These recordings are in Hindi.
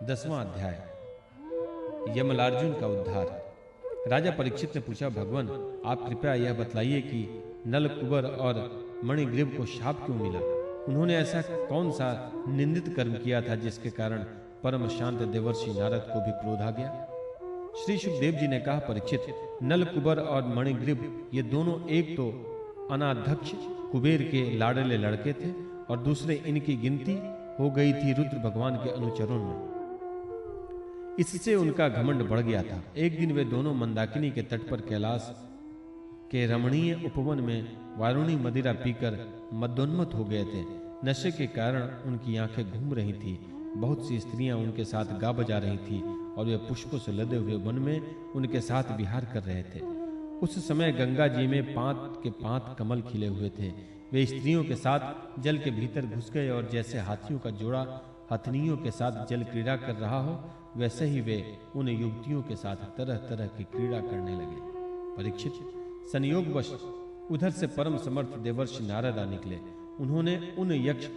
10वां अध्याय यमलार्जुन का उद्धार। राजा परीक्षित ने पूछा, भगवान आप कृपया यह बतलाइए कि नल कुबर और मणिग्रीव को शाप क्यों मिला? उन्होंने ऐसा कौन सा निंदित कर्म किया था जिसके कारण परम शांत देवर्षि नारद को भी क्रोध आ गया? श्री सुखदेव जी ने कहा, परीक्षित, नल कुबर और मणिग्रीव ये दोनों एक तो अनाध्यक्ष कुबेर के लाडले लड़के थे और दूसरे इनकी गिनती हो गई थी रुद्र भगवान के अनुचरों में। इससे उनका घमंड बढ़ गया था। एक दिन वे दोनों मंदाकिनी के तट पर कैलाश के रमणीय उपवन में वारुणी मदिरा पीकर मदोन्मत्त हो गए थे। नशे के कारण उनकी आंखें घूम रही थी। बहुत सी स्त्रियां उनके साथ गा बजा रही थी और वे पुष्पों से लदे हुए वन में उनके साथ विहार कर रहे थे। उस समय गंगा जी में 5 के 5 कमल खिले हुए थे। वे स्त्रियों के साथ जल के भीतर घुस गए और जैसे हाथियों का जोड़ा हथनियों के साथ जल क्रीड़ा कर रहा हो, वैसे ही वे उन युवतियों के साथ तरह तरह की क्रीड़ा करने लगे। परीक्षित, संयोगवश उधर से परम समर्थ देवर्षि नारद आ निकले। उन्होंने उन यक्ष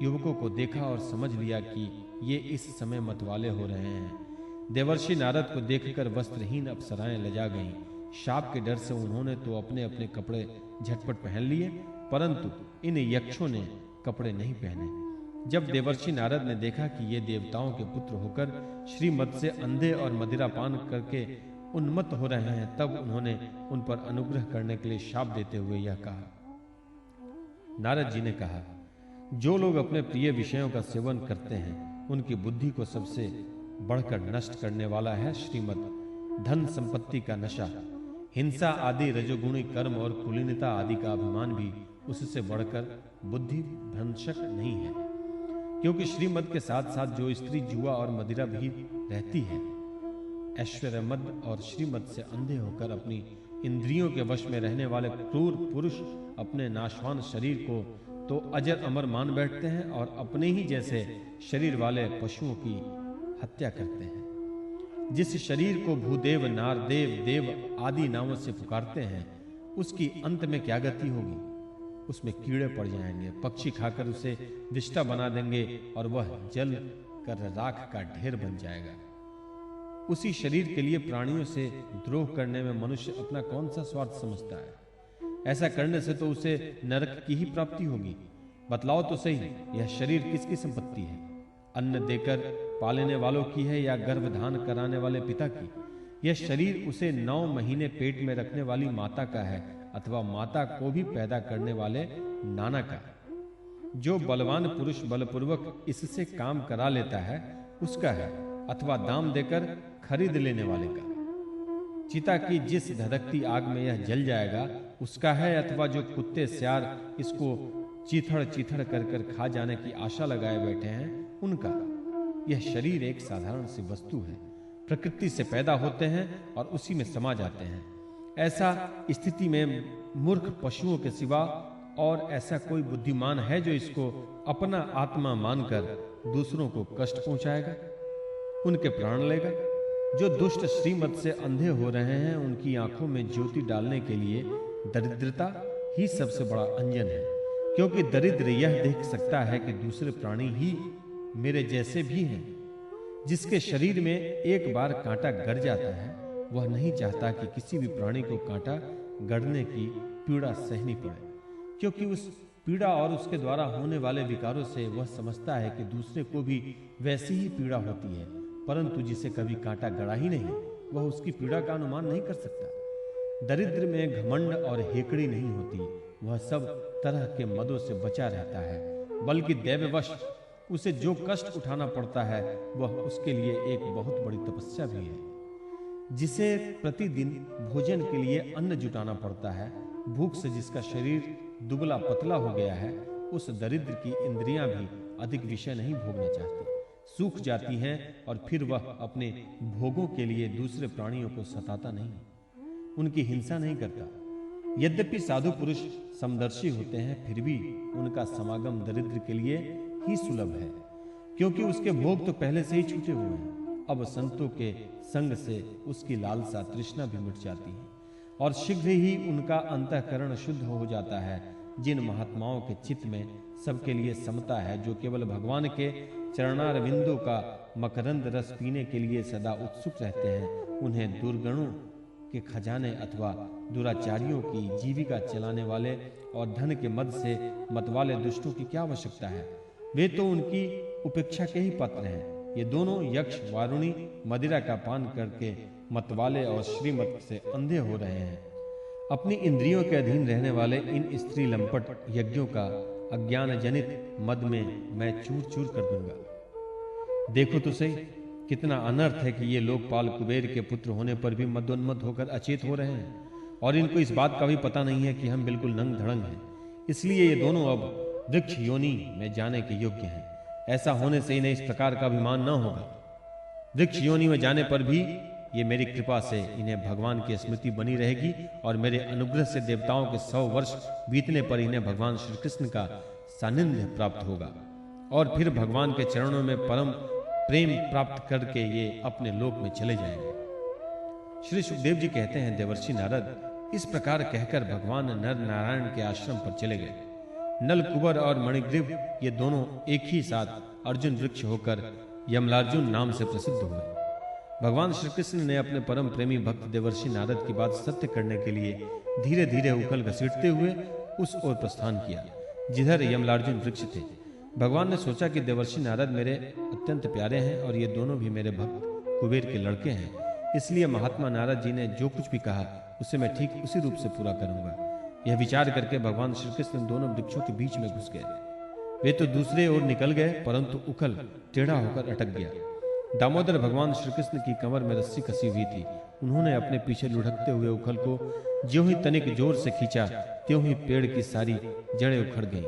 युवकों को देखा और समझ लिया कि ये इस समय मतवाले हो रहे हैं। देवर्षि नारद को देखकर वस्त्रहीन अप्सराएं लजा गईं। शाप के डर से उन्होंने तो अपने अपने कपड़े झटपट पहन लिए, परंतु इन यक्षों ने कपड़े नहीं पहने। जब देवर्षि नारद ने देखा कि ये देवताओं के पुत्र होकर श्रीमद से अंधे और मदिरापान करके उन्मत्त हो रहे हैं, तब उन्होंने उन पर अनुग्रह करने के लिए शाप देते हुए यह कहा। नारद जी ने कहा, जो लोग अपने प्रिय विषयों का सेवन करते हैं उनकी बुद्धि को सबसे बढ़कर नष्ट करने वाला है श्रीमद धन संपत्ति का नशा। हिंसा आदि रजोगुणी कर्म और कुलीनता आदि का अभिमान भी उससे बढ़कर बुद्धि भ्रंशक नहीं है, क्योंकि श्रीमद के साथ साथ जो स्त्री जुआ और मदिरा भी रहती है, ऐश्वर्य मद और श्रीमद से अंधे होकर अपनी इंद्रियों के वश में रहने वाले क्रूर पुरुष अपने नाशवान शरीर को तो अजर अमर मान बैठते हैं और अपने ही जैसे शरीर वाले पशुओं की हत्या करते हैं। जिस शरीर को भूदेव, नारदेव, देव आदि नामों से पुकारते हैं, उसकी अंत में क्या गति होगी? उसमें कीड़े पड़ जाएंगे, पक्षी खाकर उसे विष्ठा बना देंगे और वह जल कर राख का ढेर बन जाएगा। उसी शरीर के लिए प्राणियों से द्रोह करने में मनुष्य अपना कौन सा स्वार्थ समझता है? ऐसा करने से तो उसे नरक की ही प्राप्ति होगी। बतलाओ तो सही, यह शरीर किसकी संपत्ति है? अन्न देकर पालने वालों की है या गर्भधान कराने वाले पिता की? यह शरीर उसे 9 महीने पेट में रखने वाली माता का है अथवा माता को भी पैदा करने वाले नाना का? जो बलवान पुरुष बलपूर्वक इससे काम करा लेता है उसका है, अथवा दाम देकर खरीद लेने वाले का? चिता की जिस धधकती आग में यह जल जाएगा उसका है, अथवा जो कुत्ते स्यार इसको चीथड़ चीथड़ कर कर खा जाने की आशा लगाए बैठे हैं उनका? यह शरीर एक साधारण सी वस्तु है, प्रकृति से पैदा होते हैं और उसी में समा जाते हैं। ऐसा स्थिति में मूर्ख पशुओं के सिवा और ऐसा कोई बुद्धिमान है जो इसको अपना आत्मा मानकर दूसरों को कष्ट पहुंचाएगा, उनके प्राण लेगा? जो दुष्ट श्रीमत से अंधे हो रहे हैं उनकी आंखों में ज्योति डालने के लिए दरिद्रता ही सबसे बड़ा अंजन है, क्योंकि दरिद्र यह देख सकता है कि दूसरे प्राणी ही मेरे जैसे भी हैं। जिसके शरीर में एक बार कांटा गड़ जाता है वह नहीं चाहता कि किसी भी प्राणी को कांटा गड़ने की पीड़ा सहनी पड़े, क्योंकि उस पीड़ा और उसके द्वारा होने वाले विकारों से वह समझता है कि दूसरे को भी वैसी ही पीड़ा होती है। परंतु जिसे कभी कांटा गड़ा ही नहीं, वह उसकी पीड़ा का अनुमान नहीं कर सकता। दरिद्र में घमंड और हेकड़ी नहीं होती, वह सब तरह के मदों से बचा रहता है, बल्कि दैववश उसे जो कष्ट उठाना पड़ता है वह उसके लिए एक बहुत बड़ी तपस्या भी है। जिसे प्रतिदिन भोजन के लिए अन्न जुटाना पड़ता है, भूख से जिसका शरीर दुबला पतला हो गया है, उस दरिद्र की इंद्रियां भी अधिक विषय नहीं भोगना चाहती, सूख जाती हैं और फिर वह अपने भोगों के लिए दूसरे प्राणियों को सताता नहीं, उनकी हिंसा नहीं करता। यद्यपि साधु पुरुष समदर्शी होते हैं, फिर भी उनका समागम दरिद्र के लिए ही सुलभ है, क्योंकि उसके भोग तो पहले से ही छूटे हुए हैं। अब संतों के संग से उसकी लालसा तृष्णा भी मिट जाती है और शीघ्र ही उनका अंतःकरण शुद्ध हो जाता है। जिन महात्माओं के चित्त में सबके लिए समता है, जो केवल भगवान के चरणारविंदों का मकरंद रस पीने के लिए सदा उत्सुक रहते हैं, उन्हें दुर्गुणों के खजाने अथवा दुराचारियों की जीविका चलाने वाले और धन के मद से मतवाले दुष्टों की क्या आवश्यकता है? वे तो उनकी उपेक्षा के ही पात्र हैं। ये दोनों यक्ष वारुणी मदिरा का पान करके मतवाले और श्रीमत से अंधे हो रहे हैं। अपनी इंद्रियों के अधीन रहने वाले इन स्त्री लंपट यज्ञों का अज्ञान जनित मद में मैं चूर चूर कर दूंगा। देखो तो सही, कितना अनर्थ है कि ये लोकपाल कुबेर के पुत्र होने पर भी मदोन्मत्त होकर अचेत हो रहे हैं, और इनको इस बात का भी पता नहीं है कि हम बिल्कुल नंग धड़ंग हैं। इसलिए ये दोनों अब वृक्ष योनि में जाने के योग्य हैं। ऐसा होने से इन्हें इस प्रकार का अभिमान न होगा। वृक्ष योनि में जाने पर भी ये मेरी कृपा से इन्हें भगवान की स्मृति बनी रहेगी, और मेरे अनुग्रह से देवताओं के 100 वर्ष बीतने पर इन्हें भगवान श्री कृष्ण का सानिध्य प्राप्त होगा, और फिर भगवान के चरणों में परम प्रेम प्राप्त करके ये अपने लोक में चले जाएंगे। श्री सुखदेव जी कहते हैं, देवर्षि नारद इस प्रकार कहकर भगवान नर नारायण के आश्रम पर चले गए। नल कुबर और मणिग्रीव ये दोनों एक ही साथ अर्जुन वृक्ष होकर यमलार्जुन नाम से प्रसिद्ध हुए। भगवान श्री कृष्ण ने अपने परम प्रेमी भक्त देवर्षि नारद की बात सत्य करने के लिए धीरे धीरे उखल घसीटते हुए उस ओर प्रस्थान किया जिधर यमलार्जुन वृक्ष थे। भगवान ने सोचा कि देवर्षि नारद मेरे अत्यंत प्यारे हैं और ये दोनों भी मेरे भक्त कुबेर के लड़के हैं, इसलिए महात्मा नारद जी ने जो कुछ भी कहा उसे मैं ठीक उसी रूप से पूरा करूंगा। यह विचार करके भगवान श्री कृष्ण दोनों वृक्षों के बीच में घुस गए। वे तो दूसरे ओर निकल गए, परंतु उखल टेढ़ा होकर अटक गया। दामोदर भगवान श्री कृष्ण की कमर में रस्सी कसी हुई थी। उन्होंने अपने पीछे लुढ़कते हुए उखल को ज्यों ही तनिक जोर से खींचा, त्यों ही पेड़ की सारी जड़ें उखड़ गईं।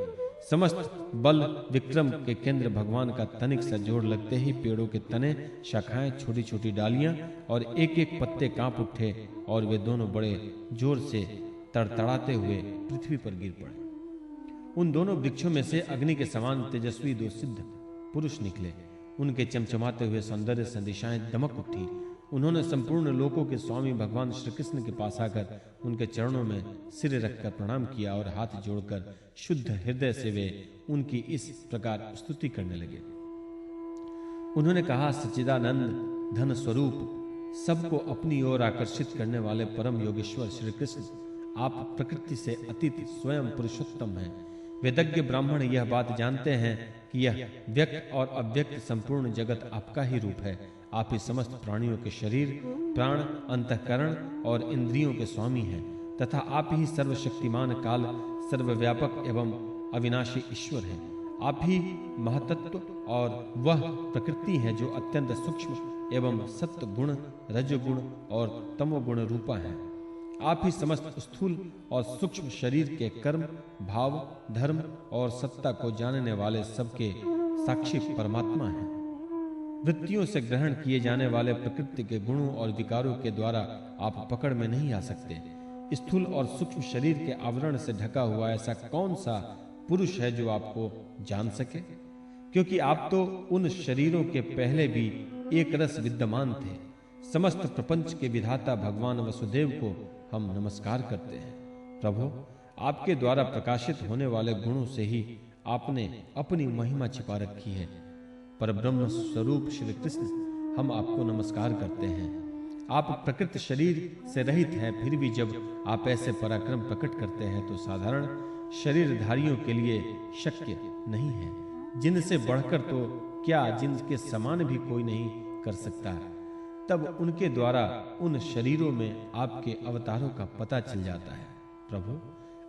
समस्त बल विक्रम के केंद्र भगवान का तनिक सा जोर लगते ही पेड़ों के तने, शाखाएं, छोटी छोटी डालियां और एक एक पत्ते कांप उठे, और वे दोनों बड़े जोर से तड़तड़ाते हुए पृथ्वी पर गिर पड़े। उन दोनों वृक्षों में से अग्नि के समान तेजस्वी 2 सिद्ध पुरुष निकले। उनके चमचमाते हुए सौंदर्य से दिशाएं दमक उठी। उन्होंने संपूर्ण लोकों के स्वामी भगवान श्री कृष्ण के पास आकर उनके चरणों में सिर रखकर प्रणाम किया और हाथ जोड़कर शुद्ध हृदय से वे उनकी इस प्रकार स्तुति करने लगे। उन्होंने कहा, सच्चिदानंद धन स्वरूप सबको अपनी ओर आकर्षित करने वाले परम योगेश्वर श्री कृष्ण, आप प्रकृति से अतीत स्वयं पुरुषोत्तम हैं। वेदज्ञ ब्राह्मण यह बात जानते हैं कि यह व्यक्त और अव्यक्त संपूर्ण जगत आपका ही रूप है। आप ही समस्त प्राणियों के शरीर, प्राण, अंतःकरण और इंद्रियों के स्वामी हैं, तथा आप ही सर्वशक्तिमान काल, सर्वव्यापक एवं अविनाशी ईश्वर हैं। आप ही महतत्व और वह प्रकृति है जो अत्यंत सूक्ष्म एवं सत्व गुण, रजोगुण और तमोगुण रूपा है। आप ही समस्त स्थूल और सूक्ष्म शरीर के कर्म, भाव, धर्म और सत्ता को जानने वाले सबके साक्षी परमात्मा हैं। वृत्तियों से ग्रहण किए जाने वाले प्रकृति के गुणों और विकारों के द्वारा आप पकड़ में नहीं आ सकते। स्थूल और सूक्ष्म शरीर के आवरण से ढका हुआ ऐसा कौन सा पुरुष है जो आपको जान सके? क्योंकि आप तो उन शरीरों के पहले भी एक रस विद्यमान थे। समस्त प्रपंच के विधाता भगवान वसुदेव को हम नमस्कार करते हैं। प्रभु, आपके द्वारा प्रकाशित होने वाले गुणों से ही आपने अपनी महिमा छिपा रखी है। परब्रह्म स्वरूप श्री कृष्ण, हम आपको नमस्कार करते हैं। आप प्रकृति शरीर से रहित हैं, फिर भी जब आप ऐसे पराक्रम प्रकट करते हैं तो साधारण शरीरधारियों के लिए शक्य नहीं है। जिनसे बढ़कर तो क्या, जिनके समान भी कोई नहीं कर सकता। तब उनके द्वारा उन शरीरों में आपके अवतारों का पता चल जाता है। प्रभु,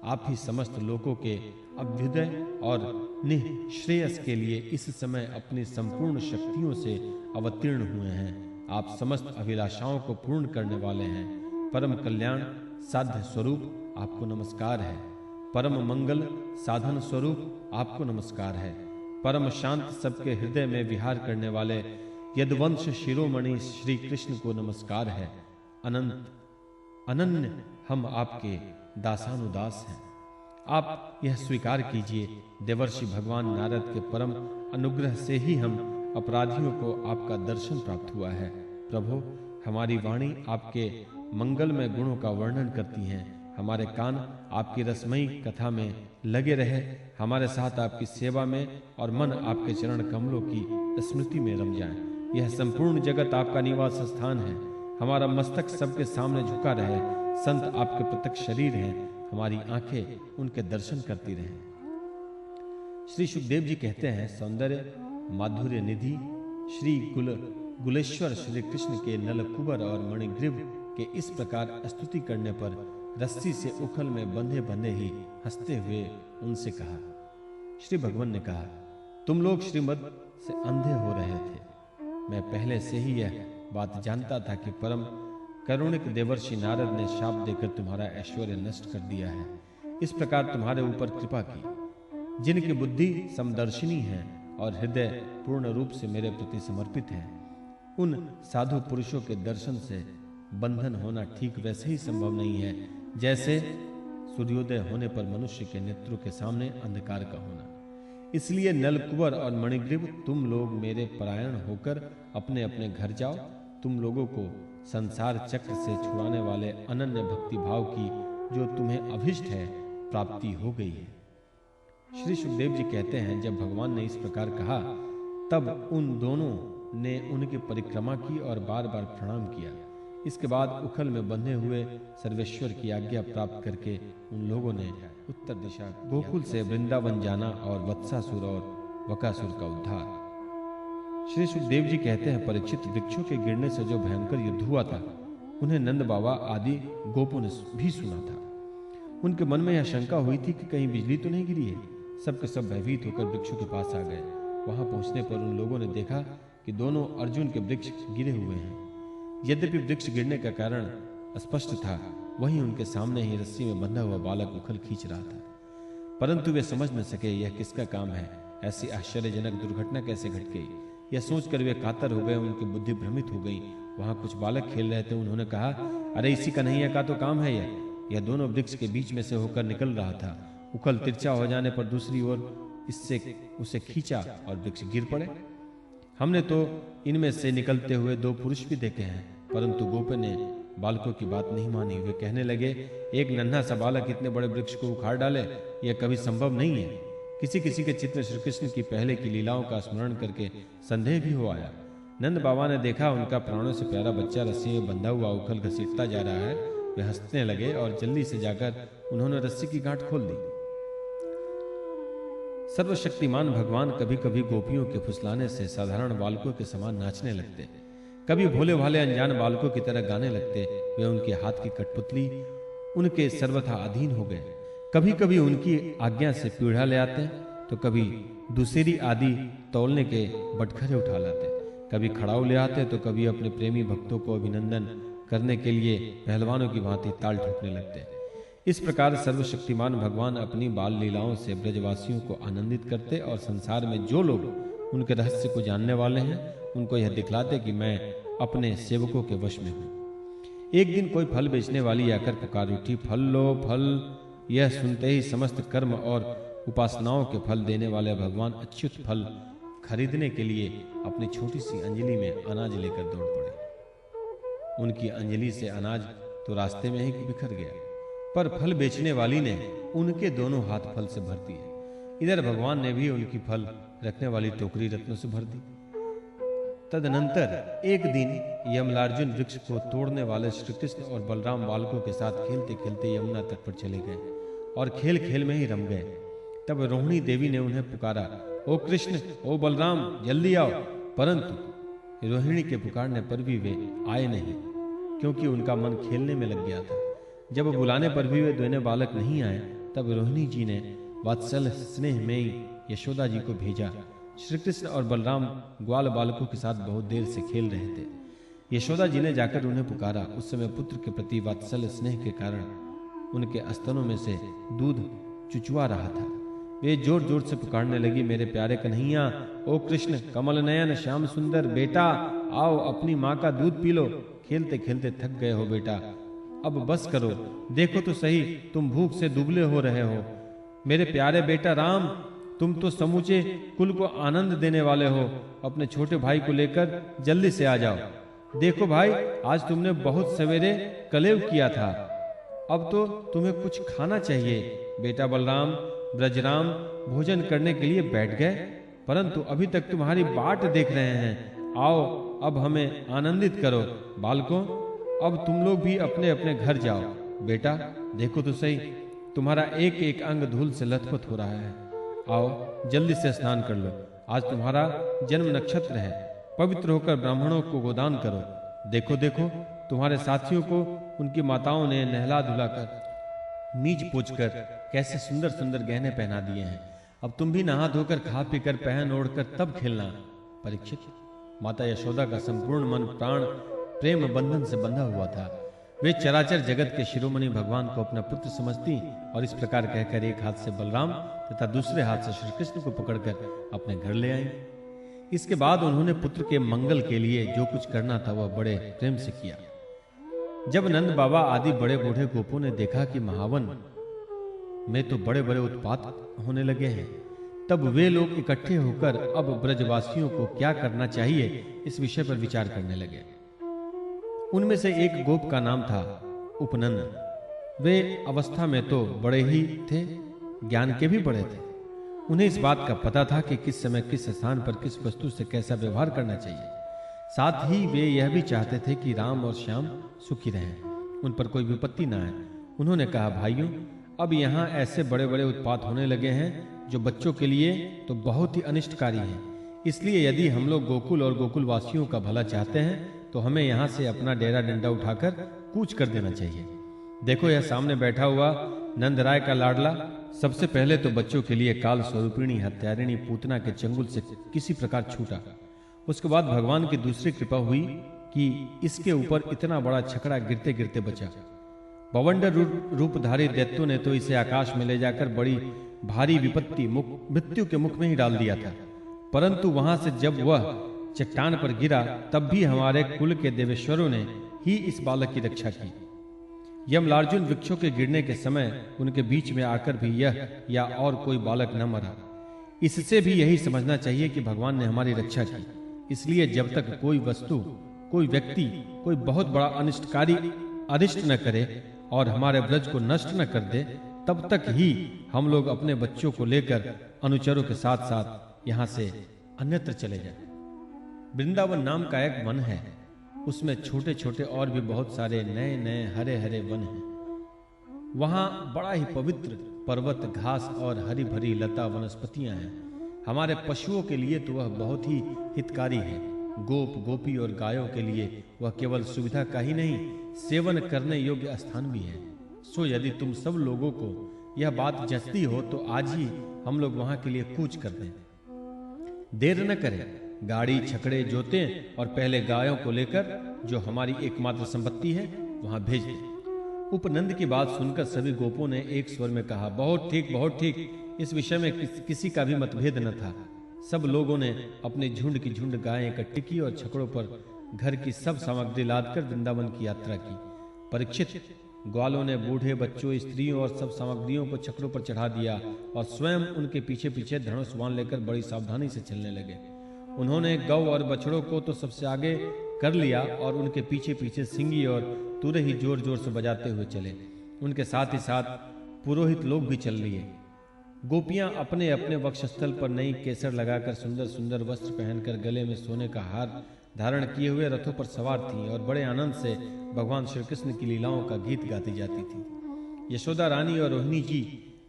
आप ही समस्त लोकों के अभ्युदय और निःश्रेयस के लिए इस समय अपनी संपूर्ण शक्तियों से अवतीर्ण हुए हैं। आप समस्त अभिलाषाओं को पूर्ण करने वाले हैं। परम कल्याण साध्य स्वरूप आपको नमस्कार है। परम मंगल साधन स्वरूप आपको नमस्कार है। परम शांत सबके हृदय में विहार करने वाले यदुवंश शिरोमणि श्री कृष्ण को नमस्कार है। अनंत अनन्य हम आपके दासानुदास हैं। आप यह स्वीकार कीजिए, देवर्षि भगवान नारद के परम अनुग्रह से ही हम अपराधियों को आपका दर्शन प्राप्त हुआ है। प्रभु, हमारी वाणी आपके मंगलमय गुणों का वर्णन करती हैं। हमारे कान आपकी रसमयी कथा में लगे रहे, हमारे साथ आपकी सेवा में, और मन आपके चरण कमलों की स्मृति में रम जाए। यह संपूर्ण जगत आपका निवास स्थान है। हमारा मस्तक सबके सामने झुका रहे। संत आपके प्रत्यक्ष शरीर हैं, हमारी आंखें उनके दर्शन करती रहें। श्री सुखदेव जी कहते हैं, सौंदर्य माधुर्य निधि श्री गुलेश्वर श्री कृष्ण के नलकुबर और मणिग्रीव के इस प्रकार स्तुति करने पर रस्सी से उखल में बंधे बंधे ही हंसते हुए उनसे कहा। श्री भगवान ने कहा, तुम लोग श्रीमद से अंधे हो रहे थे। मैं पहले से ही यह बात जानता था कि परम करुणिक देवर्षि नारद ने शाप देकर तुम्हारा ऐश्वर्य नष्ट कर दिया है। इस प्रकार तुम्हारे ऊपर कृपा की। जिनकी बुद्धि समदर्शिनी है और हृदय पूर्ण रूप से मेरे प्रति समर्पित है, उन साधु पुरुषों के दर्शन से बंधन होना ठीक वैसे ही संभव नहीं है जैसे सूर्योदय होने पर मनुष्य के नेत्रों के सामने अंधकार का होना। इसलिए नलकुबर और मणिग्रीव, तुम लोग मेरे परायण होकर अपने अपने घर जाओ। तुम लोगों को संसार चक्र से छुड़ाने वाले अनन्य भक्ति भाव की जो तुम्हें अभिष्ट है प्राप्ति हो गई है। श्री सुखदेव जी कहते हैं, जब भगवान ने इस प्रकार कहा तब उन दोनों ने उनकी परिक्रमा की और बार बार प्रणाम किया। इसके बाद उखल में बंधे हुए सर्वेश्वर की आज्ञा प्राप्त करके उन लोगों ने उत्तर दिशा गोकुल से वृंदावन जाना और वत्सासुर और वकासुर का उद्धार। श्री सुखदेव जी कहते हैं, परीक्षित, वृक्षों के गिरने से जो भयंकर युद्ध हुआ था उन्हें नंद बाबा आदि गोपों ने भी सुना था। उनके मन में यह शंका हुई थी कि कहीं बिजली तो नहीं गिरी है। सबके सब भयभीत होकर वृक्षों के पास आ गए। वहां पहुंचने पर उन लोगों ने देखा कि दोनों अर्जुन के वृक्ष गिरे हुए हैं। यद्यपि वृक्ष गिरने का कारण स्पष्ट था, वहीं उनके सामने ही रस्सी में बंधा हुआ बालक उखल खींच रहा था। परंतु वे समझ न सके यह किसका काम है। ऐसी आश्चर्यजनक दुर्घटना कैसे घट गई, यह सोचकर वे कातर हो गए। उनकी बुद्धि भ्रमित हो गई। वहां कुछ बालक खेल रहे थे। उन्होंने कहा, अरे इसी का नहीं है का तो काम है यह दोनों वृक्ष के बीच में से होकर निकल रहा था। उखल तिरछा हो जाने पर दूसरी ओर इससे उसे खींचा और वृक्ष गिर पड़े। हमने तो इनमें से निकलते हुए 2 पुरुष भी देखे हैं। परंतु गोपे ने बालकों की बात नहीं मानी। वे कहने लगे, एक नन्हा सा बालक इतने बड़े वृक्ष को उखाड़ डाले, यह कभी संभव नहीं है। किसी किसी के चित्त में श्री कृष्ण की पहले की लीलाओं का स्मरण करके संदेह भी हो आया। नंद बाबा ने देखा उनका प्राणों से प्यारा बच्चा रस्सी में बंधा हुआ उखल घसीटता जा रहा है। वे हंसने लगे और जल्दी से जाकर उन्होंने रस्सी की गांठ खोल दी। सर्वशक्तिमान भगवान कभी कभी गोपियों के फुसलाने से साधारण बालकों के समान नाचने लगते, कभी भोले भाले अनजान बालकों की तरह गाने लगते। वे उनके हाथ की कठपुतली उनके सर्वथा अधीन हो गए। कभी कभी उनकी आज्ञा से पीढ़ा ले आते, तो कभी दूसरी आदि तौलने के बटखरे उठा लाते, कभी खड़ाऊ ले आते, तो कभी अपने प्रेमी भक्तों को अभिनंदन करने के लिए पहलवानों की भांति ताल ठोकने लगते। इस प्रकार सर्वशक्तिमान भगवान अपनी बाल लीलाओं से ब्रजवासियों को आनंदित करते और संसार में जो लोग उनके रहस्य को जानने वाले हैं उनको यह दिखलाते कि मैं अपने सेवकों के वश में हूं। एक दिन कोई फल बेचने वाली आकर पुकार उठी, फल लो फल। यह सुनते ही समस्त कर्म और उपासनाओं के फल देने वाले भगवान अच्युत फल खरीदने के लिए अपनी छोटी सी अंजलि में अनाज लेकर दौड़ पड़े। उनकी अंजलि से अनाज तो रास्ते में ही बिखर गया, पर फल बेचने वाली ने उनके दोनों हाथ फल से भर दिए। इधर भगवान ने भी उनकी फल रखने वाली टोकरी रत्नों से भर दी। तदनंतर एक दिन यमलार्जुन वृक्ष को तोड़ने वाले श्री कृष्ण और बलराम बालकों के साथ खेलते खेलते यमुना तट पर चले गए और खेल खेल में ही रम गए। तब रोहिणी देवी ने उन्हें पुकारा, ओ कृष्ण, ओ बलराम, जल्दी आओ। परंतु रोहिणी के पुकारने पर भी वे आए नहीं, क्योंकि उनका मन खेलने में लग गया था। जब बुलाने पर भी वे दोनों बालक नहीं आए, तब रोहिणी जी ने वात्सल स्नेह में ही यशोदा जी को भेजा। श्री कृष्ण और बलराम ग्वाल बालकों के साथ बहुत देर से खेल रहे थे। यशोदा जी ने जाकर उन्हें पुकारा। उस समय पुत्र के प्रति वात्सल स्नेह के कारण उनके स्तनों में से दूध चुचुआ रहा था। वे जोर जोर से पुकारने लगी, मेरे प्यारे कन्हैया, ओ कृष्ण, कमल नयन, श्याम सुंदर, बेटा आओ, अपनी माँ का दूध पी लो। खेलते खेलते थक गए हो बेटा, अब बस करो। देखो तो सही, तुम भूख से दुबले हो रहे हो। मेरे प्यारे बेटा राम, तुम तो समूचे कुल को आनंद देने वाले हो। अपने छोटे भाई को लेकर जल्दी से आ जाओ। देखो भाई, आज तुमने बहुत सवेरे कलेव किया था, अब तो तुम्हें कुछ खाना चाहिए। बेटा बलराम, ब्रजराम भोजन करने के लिए बैठ गए, परंतु अभी तक तुम्हारी बाट देख रहे हैं। आओ अब हमें आनंदित करो। बालकों, अब तुम लोग भी अपने अपने घर जाओ। बेटा देखो तो सही, तुम्हारा एक एक अंग धूल से लथपथ हो रहा है। आओ जल्दी से स्नान कर लो, आज तुम्हारा जन्म नक्षत्र है। पवित्र होकर ब्राह्मणों को गोदान करो। देखो देखो, तुम्हारे साथियों को उनकी माताओं ने नहला धुलाकर मीज पोंछकर कैसे सुंदर सुंदर गहने पहना दिए हैं। अब तुम भी नहा धोकर खा पीकर पहन ओढ़कर तब खेलना। परीक्षित, माता यशोदा का संपूर्ण मन प्राण प्रेम बंधन से बंधा हुआ था। वे चराचर जगत के शिरोमणि भगवान को अपना पुत्र समझती और इस प्रकार कहकर एक हाथ से बलराम तथा दूसरे हाथ से श्री कृष्ण को पकड़कर अपने घर ले आई। इसके बाद उन्होंने पुत्र के मंगल के लिए जो कुछ करना था वह बड़े प्रेम से किया। जब नंद बाबा आदि बड़े बूढ़े गोपों ने देखा कि महावन में तो बड़े बड़े उत्पात होने लगे हैं, तब वे लोग इकट्ठे होकर अब ब्रजवासियों को क्या करना चाहिए इस विषय पर विचार करने लगे। उनमें से एक गोप का नाम था उपनंद। वे अवस्था में तो बड़े ही थे, ज्ञान के भी बड़े थे। उन्हें इस बात का पता था कि किस समय किस स्थान पर किस वस्तु से कैसा व्यवहार करना चाहिए। साथ ही वे यह भी चाहते थे कि राम और श्याम सुखी रहें, उन पर कोई विपत्ति ना आए। उन्होंने कहा, भाइयों, अब यहाँ ऐसे बड़े बड़े उत्पात होने लगे हैं जो बच्चों के लिए तो बहुत ही अनिष्टकारी हैं। इसलिए यदि हम लोग गोकुल और गोकुल वासियों का भला चाहते हैं तो हमें यहाँ से अपना डेरा डंडा उठाकर कूच कर देना चाहिए। देखो यह सामने बैठा हुआ नंदराय का लाडला सबसे पहले तो बच्चों के लिए काल स्वरूपिणी हत्यारिणी पूतना के चंगुल से किसी प्रकार छूटा। उसके बाद भगवान की दूसरी कृपा हुई कि इसके ऊपर इतना बड़ा छकड़ा गिरते गिरते बचा। बवंडर रूपधारी दैत्यों ने तो इसे आकाश में ले जाकर बड़ी भारी विपत्ति मृत्यु के मुख में ही डाल दिया था। परंतु वहां से जब वह चट्टान पर गिरा तब भी हमारे कुल के देवेश्वरों ने ही इस बालक की रक्षा की। यमलार्जुन वृक्षों के गिरने के समय उनके बीच में आकर भी यह या और कोई बालक न मरा। इससे भी यही समझना चाहिए कि भगवान ने हमारी रक्षा की। इसलिए जब तक कोई वस्तु, कोई व्यक्ति, कोई बहुत बड़ा अनिष्टकारी अनिष्ट न करे और हमारे ब्रज को नष्ट न कर दे, तब तक ही हम लोग अपने बच्चों को लेकर अनुचरों के साथ साथ यहाँ से अन्यत्र चले जाएं। वृंदावन नाम का एक वन है, उसमें छोटे छोटे और भी बहुत सारे नए नए हरे हरे वन हैं। वहाँ बड़ा ही पवित्र पर्वत, घास और हरी भरी लता वनस्पतियां हैं। हमारे पशुओं के लिए तो वह बहुत ही हितकारी है। गोप, गोपी और गायों के लिए वह केवल सुविधा का ही नहीं, सेवन करने योग्य स्थान भी है। सो यदि तुम सब लोगों को यह बात जचती हो तो आज ही हम लोग वहां के लिए कूच कर दें। देर न करें, गाड़ी छकड़े जोतें और पहले गायों को लेकर जो हमारी एकमात्र संपत्ति है वहां भेज दें। उपनंद की बात सुनकर सभी गोपों ने एक स्वर में कहा, बहुत ठीक, बहुत ठीक। इस विषय में किसी का भी मतभेद न था। सब लोगों ने अपने झुंड की झुंड गायें इकट्ठी की और छकड़ों पर घर की सब सामग्री लादकर वृंदावन की यात्रा की। परीक्षित, ग्वालों ने बूढ़े, बच्चों, स्त्रियों और सब सामग्रियों को छकड़ों पर चढ़ा दिया और स्वयं उनके पीछे पीछे धनुष बाण लेकर बड़ी सावधानी से चलने लगे। उन्होंने गौ और बछड़ों को तो सबसे आगे कर लिया और उनके पीछे पीछे सिंगी और तुरे ही जोर जोर से बजाते हुए चले। उनके साथ ही साथ पुरोहित लोग भी चल लिए। गोपियां अपने अपने वक्षस्थल पर नई केसर लगाकर सुंदर सुंदर वस्त्र पहनकर गले में सोने का हार धारण किए हुए रथों पर सवार थीं और बड़े आनंद से भगवान श्री कृष्ण की लीलाओं का गीत गाती जाती थी। यशोदा रानी और रोहिणी जी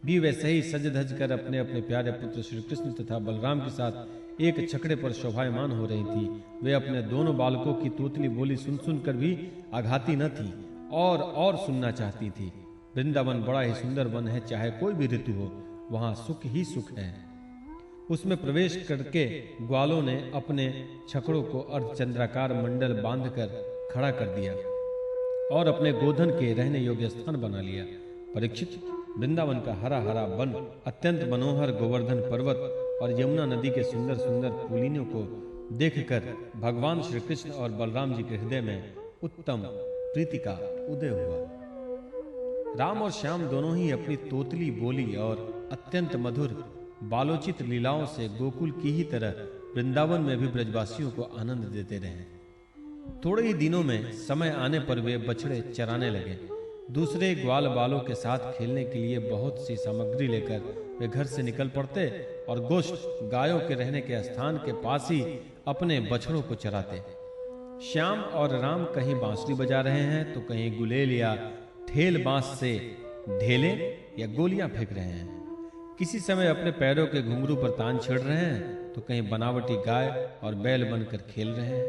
भी वैसे ही सज धज कर अपने अपने प्यारे पुत्र श्री कृष्ण तथा बलराम के साथ एक छकड़े पर शोभायमान हो रही थी। वे अपने दोनों बालकों की तोतली बोली सुन सुनकर भी आघाती न थी और सुनना चाहती थी। वृंदावन बड़ा ही सुंदर वन है, चाहे कोई भी ऋतु हो वहां सुख ही सुख है। उसमें प्रवेश करके ग्वालों ने अपने छकड़ों को अर्धचंद्राकार मंडल बांधकर खड़ा कर दिया और अपने गोधन के रहने योग्य स्थान बना लिया। परीक्षित, वृंदावन का हरा हरा वन, अत्यंत मनोहर गोवर्धन पर्वत और यमुना नदी के सुंदर सुंदर पुलिनों को देखकर भगवान श्री कृष्ण और बलराम जी के हृदय में उत्तम प्रीति का उदय हुआ। राम और श्याम दोनों ही अपनी तोतली बोली और अत्यंत मधुर बालोचित लीलाओं से गोकुल की ही तरह वृंदावन में भी ब्रजवासियों को आनंद देते रहे। थोड़े ही दिनों में समय आने पर वे बछड़े चराने लगे। दूसरे ग्वाल बालों के साथ खेलने के लिए बहुत सी सामग्री लेकर वे घर से निकल पड़ते और गोष्ठ गायों के रहने के स्थान के पास ही अपने बछड़ों को चराते। श्याम और राम कहीं बांसुरी बजा रहे हैं तो कहीं गुलेल या ठेल बांस से ढेले या गोलियां फेंक रहे हैं। किसी समय अपने पैरों के घुंघरू पर तान छेड़ रहे हैं तो कहीं बनावटी गाय और बैल बनकर खेल रहे हैं।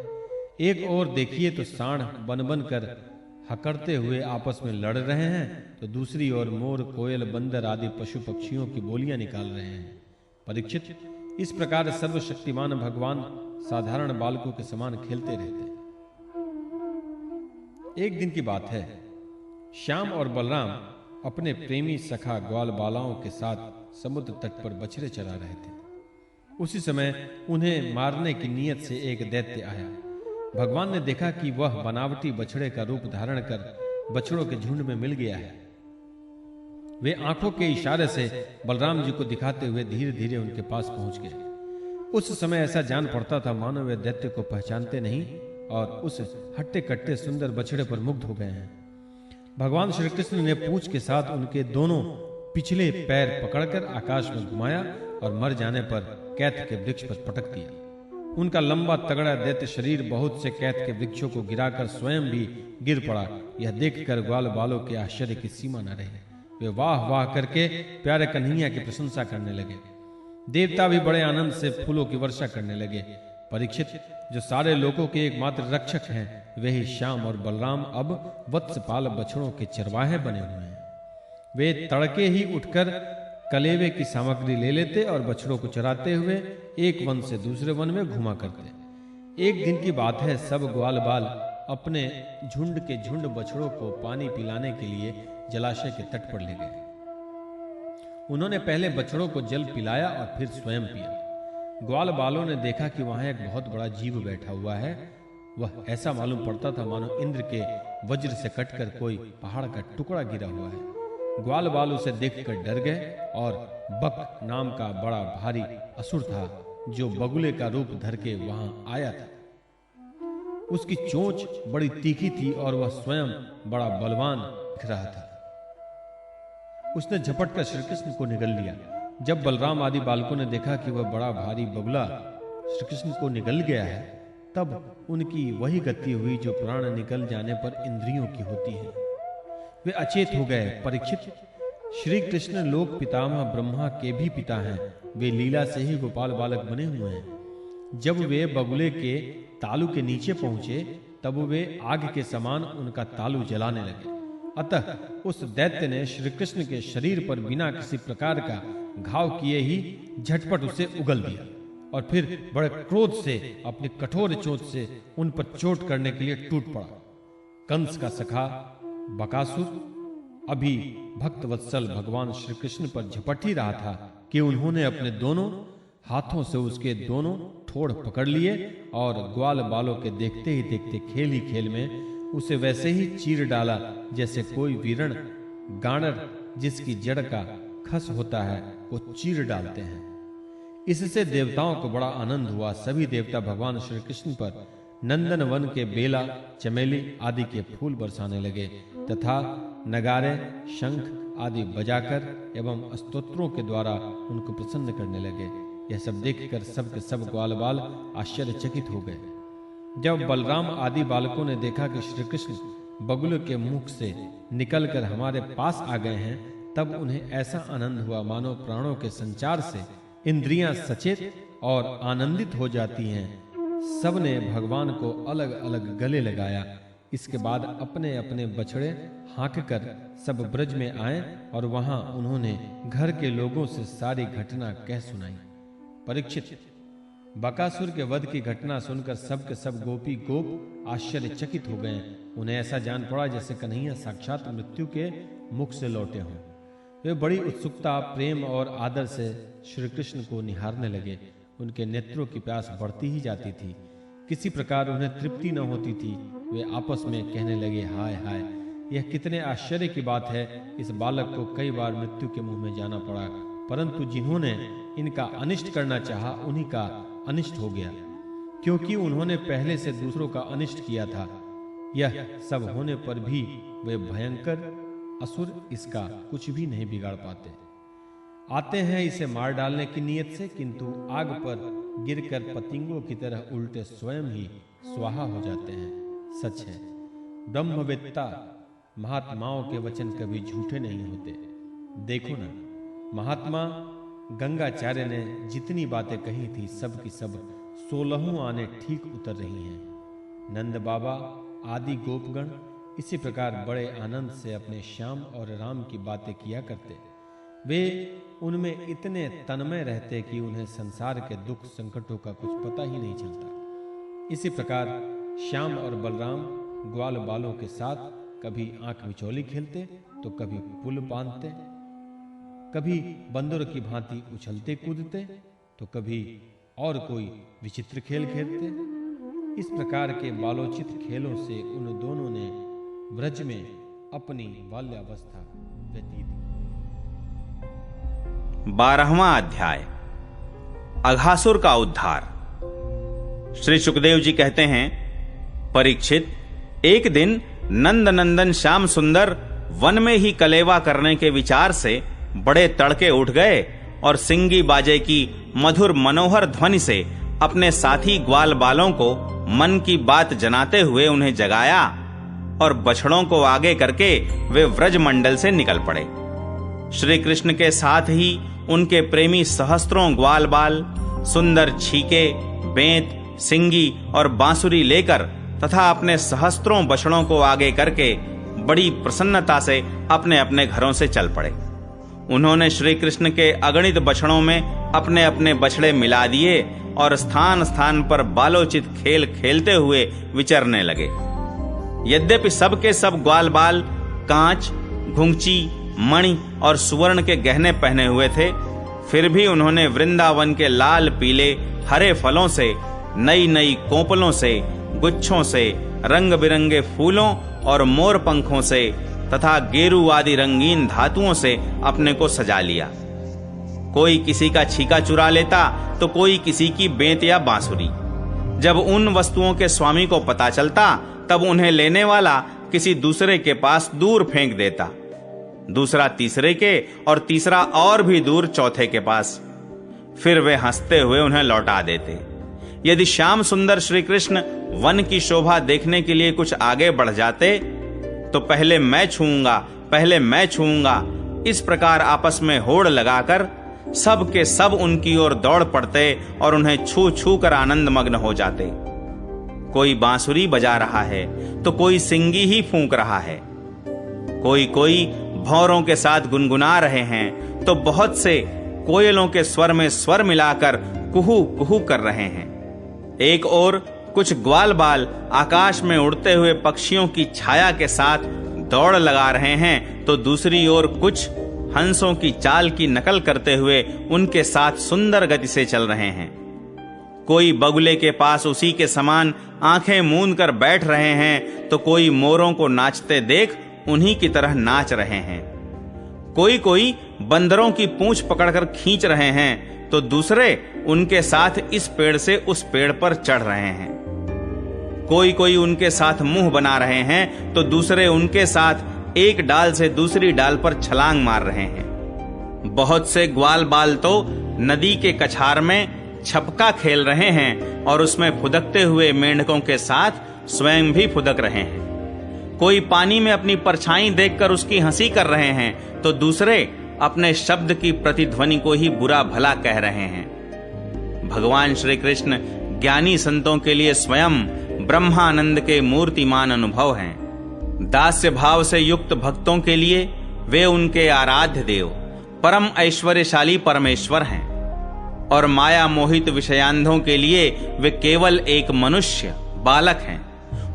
एक और देखिए तो सांड बन बन कर हकड़ते हुए आपस में लड़ रहे हैं तो दूसरी ओर मोर, कोयल, बंदर आदि पशु पक्षियों की बोलियां निकाल रहे हैं। परीक्षित, इस प्रकार सर्वशक्तिमान भगवान साधारण बालकों के समान खेलते रहते। एक दिन की बात है, श्याम और बलराम अपने प्रेमी सखा ग्वाल बालाओं के साथ समुद्र तट पर बछड़े चरा रहे थे। उसी समय उन्हें मारने की नीयत से एक दैत्य आया। भगवान ने देखा कि वह बनावटी बछड़े का रूप धारण कर बछड़ों के झुंड में मिल गया है। वे आंखों के इशारे से बलराम जी को दिखाते हुए धीरे धीरे उनके पास पहुंच गए। उस समय ऐसा जान पड़ता था मानो वे दैत्य को पहचानते नहीं और उस हट्टे कट्टे सुंदर बछड़े पर मुग्ध हो गए हैं। भगवान श्री कृष्ण ने पूंछ के साथ उनके दोनों पिछले पैर पकड़कर आकाश में घुमाया और मर जाने पर कैथ के वृक्ष पर पटक दिया। उनका लंबा तगड़ा दैत्य शरीर बहुत से कैथ के वृक्षों को गिराकर स्वयं भी गिर पड़ा। यह देखकर ग्वाल बालों के आश्चर्य की सीमा न रही। वे वाह वाह करके प्यारे कन्हैया की प्रशंसा करने लगे। देवता भी बड़े आनंद से फूलों की वर्षा करने लगे। परीक्षित, जो सारे लोगों के एकमात्र रक्षक हैं, वे ही श्याम और बलराम अब वत्सपाल बछड़ों के चरवाहे बने हुए हैं। वे तड़के ही उठकर कलेवे की सामग्री ले लेते और बछड़ों को चराते हुए एक वन से दूसरे वन में घुमा करते। एक दिन की बात है, सब ग्वाल बाल अपने झुंड के झुंड बछड़ों को पानी पिलाने के लिए जलाशय के तट पर ले गए। उन्होंने पहले बछड़ों को जल पिलाया और फिर स्वयं पिया। ग्वाल बालों ने देखा कि वहां एक बहुत बड़ा जीव बैठा हुआ है। वह ऐसा मालूम पड़ता था मानो इंद्र के वज्र से कटकर कोई पहाड़ का टुकड़ा गिरा हुआ है। ग्वाल बाल उसे देखकर डर गए और बक नाम का बड़ा भारी असुर था जो बगुले का रूप धर के वहां आया था। उसकी चोंच बड़ी तीखी थी और वह स्वयं बड़ा बलवान दिख रहा था। उसने झपटकर श्री कृष्ण को निगल लिया। जब बलराम आदि बालकों ने देखा कि वह बड़ा भारी बगुला श्री कृष्ण को निगल गया है, तब उनकी वही गति हुई जो प्राण निकल जाने पर इंद्रियों की होती है। वे अचेत हो गए। परीक्षित, श्री कृष्ण लोक पितामह ब्रह्मा के भी पिता हैं। वे लीला से ही गोपाल बालक बने हुए हैं। जब वे बगुले के तालू के नीचे पहुंचे तब वे आग के समान उनका तालू जलाने लगे। अतः उस दैत्य ने श्री कृष्ण के शरीर पर बिना किसी प्रकार का घाव किए ही झटपट उसे उगल दिया और फिर बड़े क्रोध से अपनी कठोर चोट से उन पर चोट करने के लिए टूट पड़ा। कंस का सखा बकासुर अभी भक्त वत्सल भगवान श्री कृष्ण पर झपट ही रहा था कि उन्होंने अपने दोनों हाथों से उसके दोनों ठोड़ पकड़ लिए और ग्वाल बालों के देखते ही देखते खेल ही खेल में उसे वैसे ही चीर डाला जैसे कोई वीरण गाणर जिसकी जड़ का खस होता है वो चीर डालते हैं। इससे देवताओं को बड़ा आनंद हुआ। सभी देवता भगवान श्री कृष्ण पर नंदन वन के बेला, चमेली आदि के फूल बरसाने लगे तथा नगारे, शंख आदि बजाकर एवं स्तोत्रों के द्वारा उनको प्रसन्न करने लगे। यह सब देखकर सब के सब ग्वाल बाल आश्चर्यचकित हो गए। जब बलराम आदि बालकों ने देखा कि श्री कृष्ण बगुल के मुख से निकलकर हमारे पास आ गए हैं, तब उन्हें ऐसा आनंद हुआ मानो प्राणों के संचार से इंद्रियां सचेत और आनंदित हो जाती हैं। सबने भगवान को अलग अलग गले लगाया। इसके बाद अपने अपने बछड़े हाँक कर सब ब्रज में आए और वहां उन्होंने घर के लोगों से सारी घटना कह सुनाई। परीक्षित, बकासुर के वध की घटना सुनकर सब के सब गोपी गोप आश्चर्यचकित हो गए। उन्हें ऐसा जान पड़ा जैसे कन्हैया साक्षात मृत्यु के मुख से लौटे हों। वे बड़ी उत्सुकता, प्रेम और आदर से श्री कृष्ण को निहारने लगे। उनके नेत्रों की प्यास बढ़ती ही जाती थी। किसी प्रकार उन्हें तृप्ति न होती थी। वे आपस में कहने लगे, हाय हाय, यह कितने आश्चर्य की बात है। इस बालक को कई बार मृत्यु के मुंह में जाना पड़ा, परंतु जिन्होंने इनका अनिष्ट करना चाहा उन्हीं का अनिष्ट हो गया, क्योंकि उन्होंने पहले से दूसरों का अनिष्ट किया था। यह सब होने पर भी वे भयंकर असुर इसका कुछ भी नहीं बिगाड़ पाते। आते हैं इसे मार डालने की नीयत से, किंतु आग पर गिरकर पतंगों की तरह उल्टे स्वयं ही स्वाहा हो जाते हैं। सच है, ब्रह्मवेत्ता महात्माओं के वचन कभी झूठे नहीं होते। देखो ना, महात्मा गंगाचार्य ने जितनी बातें कही थी सब की सब 16 आने ठीक उतर रही हैं। नंद बाबा आदि गोपगण इसी प्रकार बड़े आनंद से अपने श्याम और राम की बातें किया करते। वे उनमें इतने तन्मय रहते कि उन्हें संसार के दुख संकटों का कुछ पता ही नहीं चलता। इसी प्रकार श्याम और बलराम ग्वाल बालों के साथ कभी आंख मिचौली खेलते तो कभी पुल बांधते, कभी बंदर की भांति उछलते कूदते तो कभी और कोई विचित्र खेल खेलते। इस प्रकार के बालोचित खेलों से उन दोनों ने ब्रज में अपनी बाल्यावस्था व्यतीत की। 12वां अध्याय, अघासुर का उद्धार। श्री सुखदेव जी कहते हैं, परीक्षित, एक दिन नंद नंदन श्याम सुंदर वन में ही कलेवा करने के विचार से बड़े तड़के उठ गए और सिंगी बाजे की मधुर मनोहर ध्वनि से अपने साथी ग्वाल बालों को मन की बात जनाते हुए उन्हें जगाया और बछड़ों को आगे करके वे व्रज मंडल से निकल पड़े। श्री कृष्ण के साथ ही उनके प्रेमी सहस्त्रों ग्वाल बाल सुंदर छीके, बेंत, सिंगी और बांसुरी लेकर तथा अपने सहस्त्रों बछड़ों को आगे करके बड़ी प्रसन्नता से अपने अपने घरों से चल पड़े। उन्होंने श्री कृष्ण के अगणित बछड़ों में अपने अपने बछड़े मिला दिए और स्थान स्थान पर बालोचित खेल खेलते हुए विचरने लगे। यद्यपि सब के सब ग्वाल बाल कांच, घुंघची, मणि और सुवर्ण के गहने पहने हुए थे, फिर भी उन्होंने वृंदावन के लाल पीले हरे फलों से, नई नई कोपलों से, गुच्छों से, रंग बिरंगे फूलों और मोर पंखों से तथा गेरू आदि रंगीन धातुओं से अपने को सजा लिया। कोई किसी का छीका चुरा लेता तो कोई किसी की बेंत या बांसुरी। जब उन वस्तुओं के स्वामी को पता चलता तब उन्हें लेने वाला किसी दूसरे के पास दूर फेंक देता, दूसरा तीसरे के और तीसरा और भी दूर चौथे के पास। फिर वे हंसते हुए उन्हें लौटा देते। यदि श्याम सुंदर श्री कृष्ण वन की शोभा देखने के लिए कुछ आगे बढ़ जाते तो पहले मैं छूऊंगा, पहले मैं छूऊंगा, इस प्रकार आपस में होड़ लगाकर सब के सब उनकी ओर दौड़ पड़ते और उन्हें छू छू कर आनंद मग्न हो जाते। कोई बांसुरी बजा रहा है तो कोई सिंगी ही फूंक रहा है, कोई कोई भौरों के साथ गुनगुना रहे हैं तो बहुत से कोयलों के स्वर में स्वर मिलाकर कुहू कुहू कर रहे हैं। एक ओर कुछ ग्वाल बाल आकाश में उड़ते हुए पक्षियों की छाया के साथ दौड़ लगा रहे हैं तो दूसरी ओर कुछ हंसों की चाल की नकल करते हुए उनके साथ सुंदर गति से चल रहे हैं। कोई बगुले के पास उसी के समान आंखें मूंद कर बैठ रहे हैं तो कोई मोरों को नाचते देख उन्हीं की तरह नाच रहे हैं। कोई कोई बंदरों की पूंछ पकड़कर खींच रहे हैं तो दूसरे उनके साथ इस पेड़ से उस पेड़ पर चढ़ रहे हैं। कोई कोई उनके साथ मुंह बना रहे हैं तो दूसरे उनके साथ एक डाल से दूसरी डाल पर छलांग मार रहे हैं। बहुत से ग्वाल बाल तो नदी के कछार में छपका खेल रहे हैं और उसमें फुदकते हुए मेंढकों के साथ स्वयं भी फुदक रहे हैं। कोई पानी में अपनी परछाई देखकर उसकी हंसी कर रहे हैं तो दूसरे अपने शब्द की प्रतिध्वनि को ही बुरा भला कह रहे हैं। भगवान श्री कृष्ण ज्ञानी संतों के लिए स्वयं ब्रह्मानंद के मूर्तिमान अनुभव हैं। दास्य भाव से युक्त भक्तों के लिए वे उनके आराध्य देव परम ऐश्वर्यशाली परमेश्वर हैं और माया मोहित विषयांधों के लिए वे केवल एक मनुष्य बालक हैं।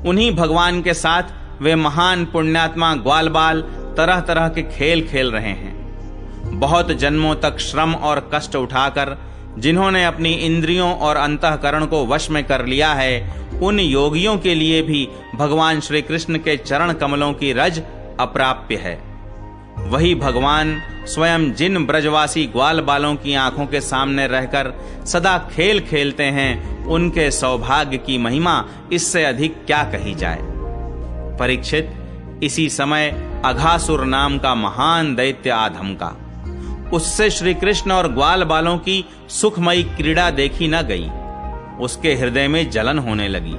उन्हीं भगवान के साथ वे महान पुण्यात्मा ग्वाल बाल तरह तरह के खेल खेल रहे हैं। बहुत जन्मों तक श्रम और कष्ट उठाकर जिन्होंने अपनी इंद्रियों और अंतःकरण को वश में कर लिया है, उन योगियों के लिए भी भगवान श्री कृष्ण के चरण कमलों की रज अप्राप्य है। वही भगवान स्वयं जिन ब्रजवासी ग्वाल बालों की आंखों के सामने रहकर सदा खेल खेलते हैं, उनके सौभाग्य की महिमा इससे अधिक क्या कही जाए। परीक्षित, इसी समय अघासुर नाम का महान दैत्य आ धमका। उससे श्री कृष्ण और ग्वाल बालों की सुखमयी क्रीड़ा देखी न गई। उसके हृदय में जलन होने लगी।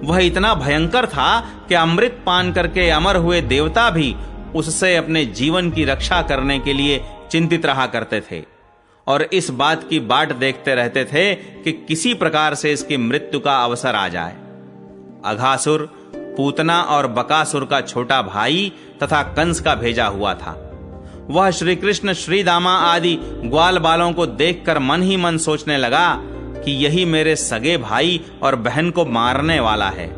वह इतना भयंकर था कि अमृत पान करके अमर हुए देवता भी उससे अपने जीवन की रक्षा करने के लिए चिंतित रहा करते थे और इस बात की बाट देखते रहते थे कि किसी प्रकार से इसकी मृत्यु का अवसर आ जाए। अघासुर पूतना और बकासुर का छोटा भाई तथा कंस का भेजा हुआ था। वह श्री कृष्ण श्रीदामा आदि ग्वाल बालों को देखकर मन ही मन सोचने लगा कि यही मेरे सगे भाई और बहन को मारने वाला है,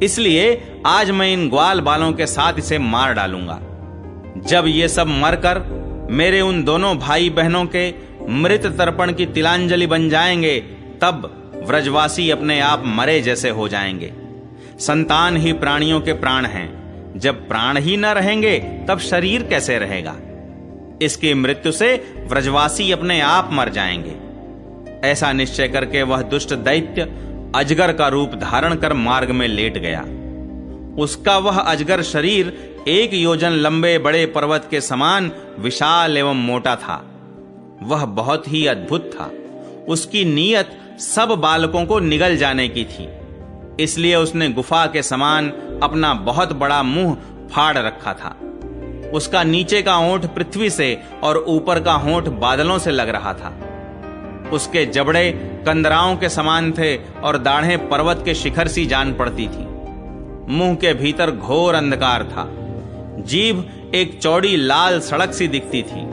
इसलिए आज मैं इन ग्वाल बालों के साथ इसे मार डालूंगा। जब ये सब मरकर मेरे उन दोनों भाई बहनों के मृत तर्पण की तिलांजलि बन जाएंगे, तब व्रजवासी अपने आप मरे जैसे हो जाएंगे। संतान ही प्राणियों के प्राण हैं, जब प्राण ही न रहेंगे तब शरीर कैसे रहेगा। इसकी मृत्यु से व्रजवासी अपने आप मर जाएंगे। ऐसा निश्चय करके वह दुष्ट दैत्य अजगर का रूप धारण कर मार्ग में लेट गया। उसका वह अजगर शरीर 1 योजन लंबे बड़े पर्वत के समान विशाल एवं मोटा था। वह बहुत ही अद्भुत था। उसकी नीयत सब बालकों को निगल जाने की थी, इसलिए उसने गुफा के समान अपना बहुत बड़ा मुंह फाड़ रखा था। उसका नीचे का होंठ पृथ्वी से और ऊपर का होंठ बादलों से लग रहा था। उसके जबड़े कंदराओं के समान थे और दाढ़ें पर्वत के शिखर सी जान पड़ती थी। मुंह के भीतर घोर अंधकार था। जीभ एक चौड़ी लाल सड़क सी दिखती थी।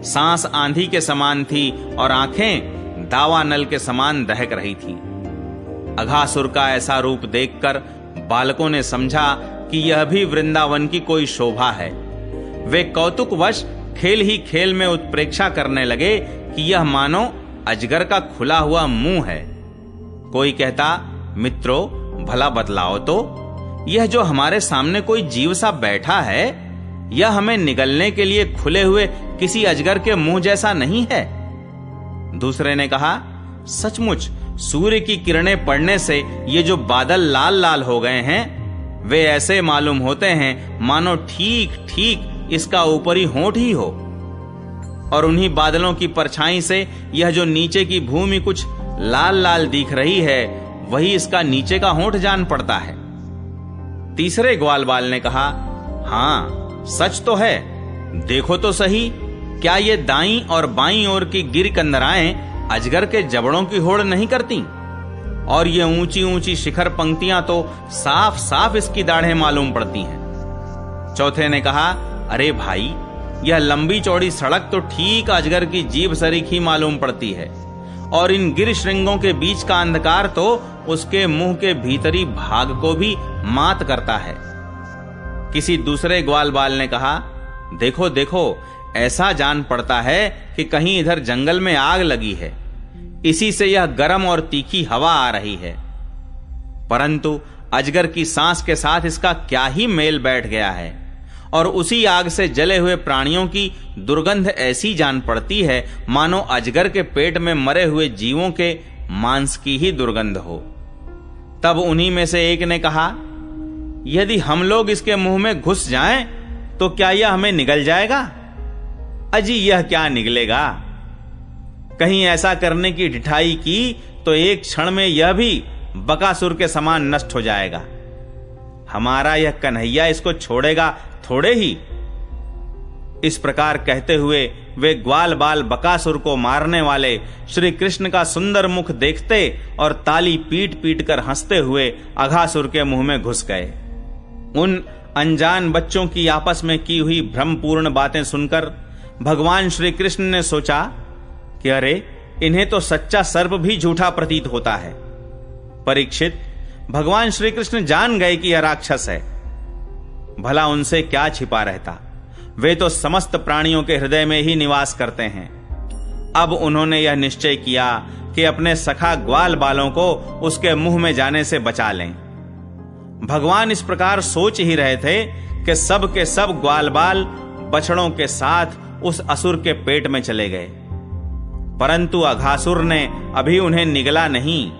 सांस आंधी के समान थी और आंखें दावा नल के समान दहक रही थी। अघासुर का ऐसा रूप देखकर बालकों ने समझा कि यह भी वृंदावन की कोई शोभा है। वे कौतुकवश खेल ही खेल में उत्प्रेक्षा करने लगे कि यह मानो अजगर का खुला हुआ मुंह है। कोई कहता, मित्रों भला बतलाओ तो, यह जो हमारे सामने कोई जीव सा बैठा है, यह हमें निगलने के लिए खुले हुए किसी अजगर के मुंह जैसा नहीं है। दूसरे ने कहा, सचमुच सूर्य की किरणें पड़ने से ये जो बादल लाल लाल हो गए हैं, वे ऐसे मालूम होते हैं मानो ठीक ठीक इसका ऊपरी होंठ ही हो, और उन्हीं बादलों की परछाई से यह जो नीचे की भूमि कुछ लाल लाल दिख रही है, वही इसका नीचे का होंठ जान पड़ता है। तीसरे ग्वाल बाल ने कहा, हाँ सच तो है, देखो तो सही, क्या ये दाईं और बाईं ओर की गिर कंदराएं अजगर के जबड़ों की होड़ नहीं करती? और ये ऊंची ऊंची शिखर पंक्तियां तो साफ साफ इसकी दाढ़ें मालूम पड़ती हैं। चौथे ने कहा, अरे भाई, यह लंबी चौड़ी सड़क तो ठीक अजगर की जीभ सरीख ही मालूम पड़ती है, और इन गिर श्रृंगों के बीच का अंधकार तो उसके मुंह के भीतरी भाग को भी मात करता है। किसी दूसरे ग्वाल बाल ने कहा, देखो देखो, ऐसा जान पड़ता है कि कहीं इधर जंगल में आग लगी है, इसी से यह गर्म और तीखी हवा आ रही है। परंतु अजगर की सांस के साथ इसका क्या ही मेल बैठ गया है, और उसी आग से जले हुए प्राणियों की दुर्गंध ऐसी जान पड़ती है मानो अजगर के पेट में मरे हुए जीवों के मांस की ही दुर्गंध हो। तब उन्हीं में से एक ने कहा, यदि हम लोग इसके मुंह में घुस जाएं तो क्या यह हमें निगल जाएगा? अजी यह क्या निगलेगा? कहीं ऐसा करने की ढिठाई की तो एक क्षण में यह भी बकासुर के समान नष्ट हो जाएगा। हमारा यह कन्हैया इसको छोड़ेगा थोड़े ही। इस प्रकार कहते हुए वे ग्वाल बाल बकासुर को मारने वाले श्री कृष्ण का सुंदर मुख देखते और ताली पीट पीट कर हंसते हुए अघासुर के मुंह में घुस गए। उन अनजान बच्चों की आपस में की हुई भ्रमपूर्ण बातें सुनकर भगवान श्री कृष्ण ने सोचा कि अरे, इन्हें तो सच्चा सर्प भी झूठा प्रतीत होता है। परीक्षित, भगवान श्री कृष्ण जान गए कि यह राक्षस है। भला उनसे क्या छिपा रहता, वे तो समस्त प्राणियों के हृदय में ही निवास करते हैं। अब उन्होंने यह निश्चय किया कि अपने सखा ग्वाल बालों को उसके मुंह में जाने से बचा लें। भगवान इस प्रकार सोच ही रहे थे कि सब के सब ग्वाल बाल बछड़ों के साथ उस असुर के पेट में चले गए, परंतु अघासुर ने अभी उन्हें निगला नहीं।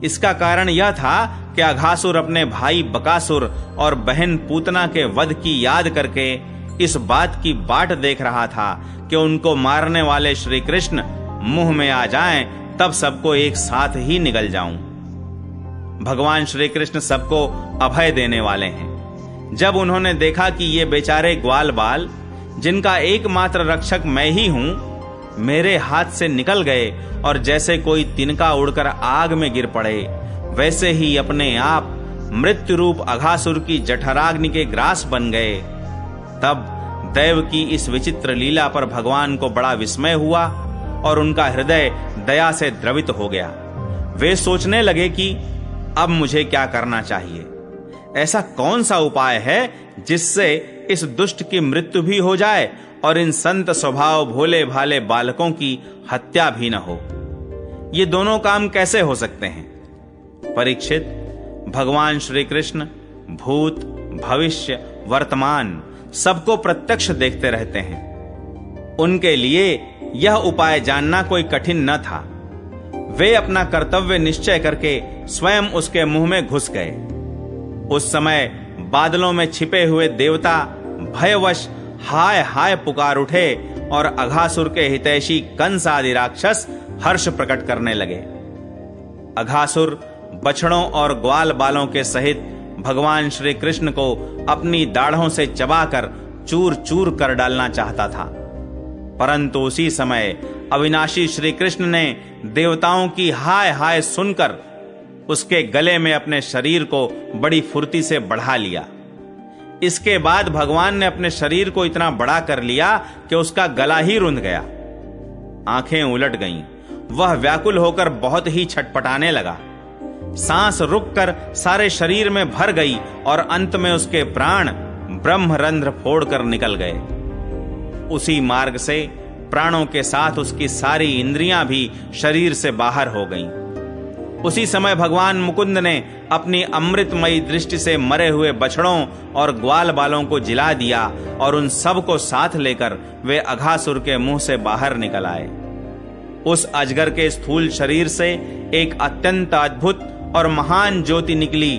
इसका कारण यह था कि अघासुर अपने भाई बकासुर और बहन पूतना के वध की याद करके इस बात की बाट देख रहा था कि उनको मारने वाले श्री कृष्ण मुंह में आ जाएं, तब सबको एक साथ ही निगल जाऊं। भगवान श्री कृष्ण सबको अभय देने वाले हैं। जब उन्होंने देखा कि ये बेचारे ग्वाल बाल, जिनका एकमात्र रक्षक मैं ही हूं, मेरे हाथ से निकल गए और जैसे कोई तिनका उड़कर आग में गिर पड़े, वैसे ही अपने आप मृत्यु रूप अघासुर की जठराग्नि के ग्रास बन गए, तब दैव की इस विचित्र लीला पर भगवान को बड़ा विस्मय हुआ और उनका हृदय दया से द्रवित हो गया। वे सोचने लगे कि अब मुझे क्या करना चाहिए। ऐसा कौन सा उपाय है जिससे इस दुष्ट की मृत्यु भी हो जाए और इन संत स्वभाव भोले भाले बालकों की हत्या भी न हो। ये दोनों काम कैसे हो सकते हैं? परीक्षित, भगवान श्री कृष्ण भूत, भविष्य, वर्तमान सबको प्रत्यक्ष देखते रहते हैं। उनके लिए यह उपाय जानना कोई कठिन न था। वे अपना कर्तव्य निश्चय करके स्वयं उसके मुंह में घुस गए। उस समय बादलों में छिपे हुए देवता भयवश हाय हाय पुकार उठे और अघासुर के हितैषी कंस आदि राक्षस हर्ष प्रकट करने लगे। अघासुर बछड़ों और ग्वाल बालों के सहित भगवान श्री कृष्ण को अपनी दाढ़ों से चबाकर चूर चूर कर डालना चाहता था, परंतु उसी समय अविनाशी श्री कृष्ण ने देवताओं की हाय हाय सुनकर उसके गले में अपने शरीर को बड़ी फुर्ती से बढ़ा लिया। इसके बाद भगवान ने अपने शरीर को इतना बड़ा कर लिया कि उसका गला ही रुंध गया। आंखें उलट गईं। वह व्याकुल होकर बहुत ही छटपटाने लगा। सांस रुककर सारे शरीर में भर गई और अंत में उसके प्राण ब्रह्मरंध्र फोड़कर निकल गए। उसी मार्ग से प्राणों के साथ उसकी सारी इंद्रियां भी शरीर से बाहर हो गईं। उसी समय भगवान मुकुंद ने अपनी अमृतमयी दृष्टि से मरे हुए बछड़ों और ग्वाल बालों को जिला दिया और उन सब को साथ लेकर वे अघासुर के मुंह से बाहर निकल आए। उस अजगर के स्थूल शरीर से एक अत्यंत अद्भुत और महान ज्योति निकली।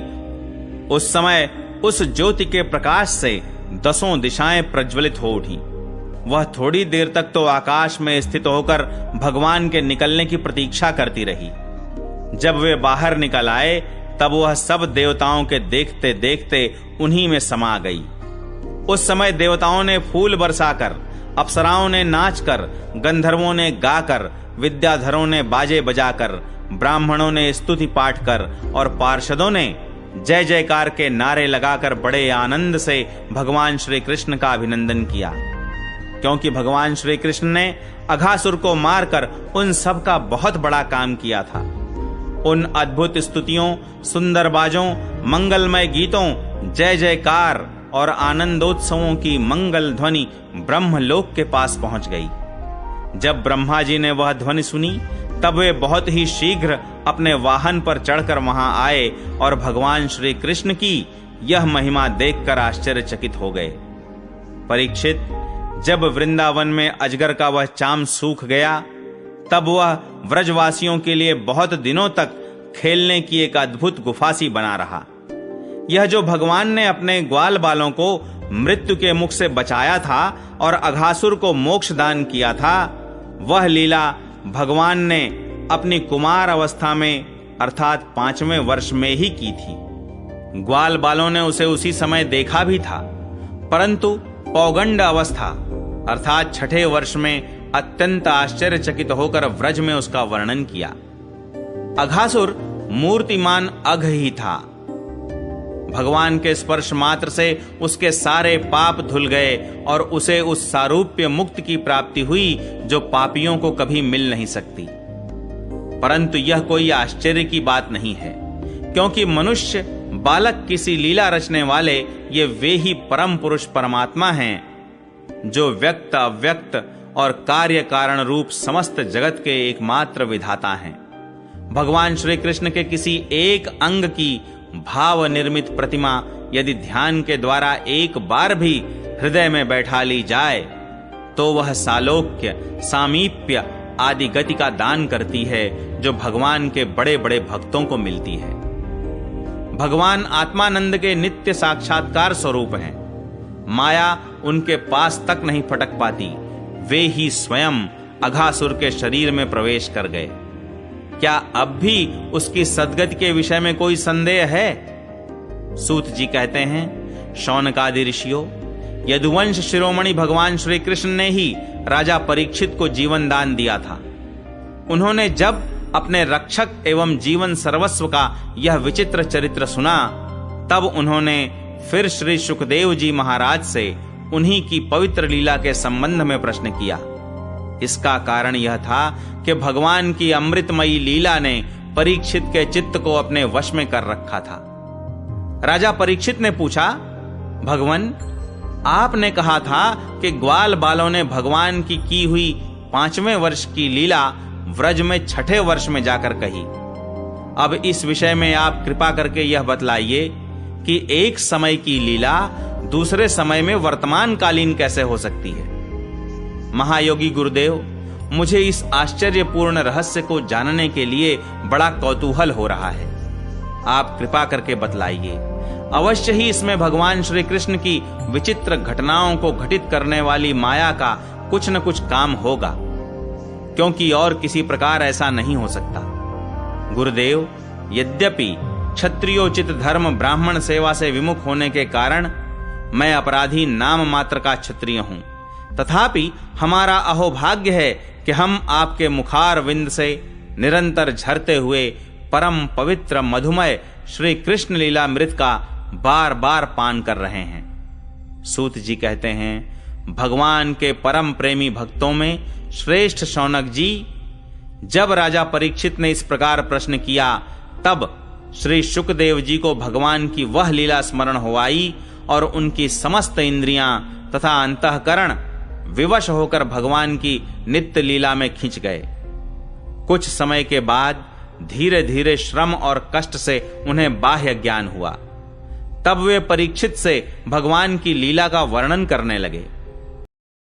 उस समय उस ज्योति के प्रकाश से 10 दिशाएं प्रज्वलित हो उठी। वह थोड़ी देर तक तो आकाश में स्थित होकर भगवान के निकलने की प्रतीक्षा करती रही। जब वे बाहर निकल आए तब वह सब देवताओं के देखते देखते उन्हीं में समा गई। उस समय देवताओं ने फूल बरसाकर, अप्सराओं ने नाचकर, गंधर्वों ने गाकर, विद्याधरों ने बाजे बजाकर, ब्राह्मणों ने स्तुति पाठ कर और पार्षदों ने जय जयकार के नारे लगाकर बड़े आनंद से भगवान श्री कृष्ण का अभिनंदन किया, क्योंकि भगवान श्री कृष्ण ने अघासुर को मारकर उन सब का बहुत बड़ा काम किया था। उन अद्भुत स्तुतियों, सुंदर बाजों, मंगलमय गीतों, जय जयकार और आनंदोत्सवों की मंगल ध्वनि ब्रह्मलोक के पास पहुंच गई। जब ब्रह्मा जी ने वह ध्वनि सुनी तब वे बहुत ही शीघ्र अपने वाहन पर चढ़कर वहां आए और भगवान श्री कृष्ण की यह महिमा देखकर आश्चर्यचकित हो गए। परीक्षित, जब वृंदावन में अजगर का वह चाम सूख गया तब वह व्रजवासियों के लिए बहुत दिनों तक खेलने की एक अद्भुत गुफा सी बना रहा। यह जो भगवान ने अपने ग्वाल बालों को मृत्यु के मुख से बचाया था और अघासुर को मोक्ष दान किया था, वह लीला भगवान ने अपनी कुमार अवस्था में अर्थात 5वें वर्ष में ही की थी। ग्वाल बालों ने उसे उसी समय देखा भी था, परंतु पौगंड अवस्था अर्थात 6ठे वर्ष में अत्यंत आश्चर्यचकित होकर व्रज में उसका वर्णन किया। अघासुर मूर्तिमान अघ ही था। भगवान के स्पर्श मात्र से उसके सारे पाप धुल गए और उसे उस सारूप्य मुक्त की प्राप्ति हुई जो पापियों को कभी मिल नहीं सकती। परंतु यह कोई आश्चर्य की बात नहीं है, क्योंकि मनुष्य बालक किसी लीला रचने वाले ये वे ही परम पुरुष परमात्मा हैं जो व्यक्त अव्यक्त और कार्य कारण रूप समस्त जगत के एकमात्र विधाता हैं। भगवान श्री कृष्ण के किसी एक अंग की भाव निर्मित प्रतिमा यदि ध्यान के द्वारा एक बार भी हृदय में बैठा ली जाए तो वह सालोक्य, सामीप्य आदि गति का दान करती है जो भगवान के बड़े बड़े भक्तों को मिलती है। भगवान आत्मानंद के नित्य साक्षात्कार स्वरूप हैं। माया उनके पास तक नहीं फटक पाती, वे ही स्वयं अघासुर के शरीर में प्रवेश कर गए। क्या अब भी उसकी सद्गति के विषय में कोई संदेह है? सूत जी कहते हैं, शौनकादि ऋषियों, यदुवंश शिरोमणि भगवान श्री कृष्ण ने ही राजा परीक्षित को जीवन दान दिया था। उन्होंने जब अपने रक्षक एवं जीवन सर्वस्व का यह विचित्र चरित्र सुना, तब उन्होंने फिर श्री सुखदेव जी महाराज से उन्हीं की पवित्र लीला के संबंध में प्रश्न किया। इसका कारण यह था कि भगवान की अमृतमयी लीला ने परीक्षित के चित्त को अपने वश में कर रखा था। राजा परीक्षित ने पूछा, भगवान, आपने कहा था कि ग्वाल बालों ने भगवान की हुई 5वें वर्ष की लीला व्रज में 6ठे वर्ष में जाकर कही। अब इस विषय में आप कृपा करके यह बतलाइए कि एक समय की लीला दूसरे समय में वर्तमान कालीन कैसे हो सकती है। महायोगी गुरुदेव, मुझे इस आश्चर्यपूर्ण रहस्य को जानने के लिए बड़ा कौतूहल हो रहा है। आप कृपा करके बतलाइए। अवश्य ही इसमें भगवान श्री कृष्ण की विचित्र घटनाओं को घटित करने वाली माया का कुछ न कुछ काम होगा, क्योंकि और किसी प्रकार ऐसा नहीं हो सकता। गुरुदेव, यद्यपि क्षत्रियोचित धर्म ब्राह्मण सेवा से विमुख होने के कारण मैं अपराधी नाम मात्र का क्षत्रिय हूं, तथापि हमारा अहोभाग्य है कि हम आपके मुखार विंद से निरंतर झरते हुए परम पवित्र मधुमय श्री कृष्ण लीला मृत का बार बार पान कर रहे हैं। सूत जी कहते हैं, भगवान के परम प्रेमी भक्तों में श्रेष्ठ शौनक जी, जब राजा परीक्षित ने इस प्रकार प्रश्न किया, तब श्री शुकदेव जी को भगवान की वह लीला स्मरण हो आई और उनकी समस्त इंद्रियां तथा अंतःकरण विवश होकर भगवान की नित्य लीला में खिंच गए। कुछ समय के बाद धीरे धीरे श्रम और कष्ट से उन्हें बाह्य ज्ञान हुआ। तब वे परीक्षित से भगवान की लीला का वर्णन करने लगे।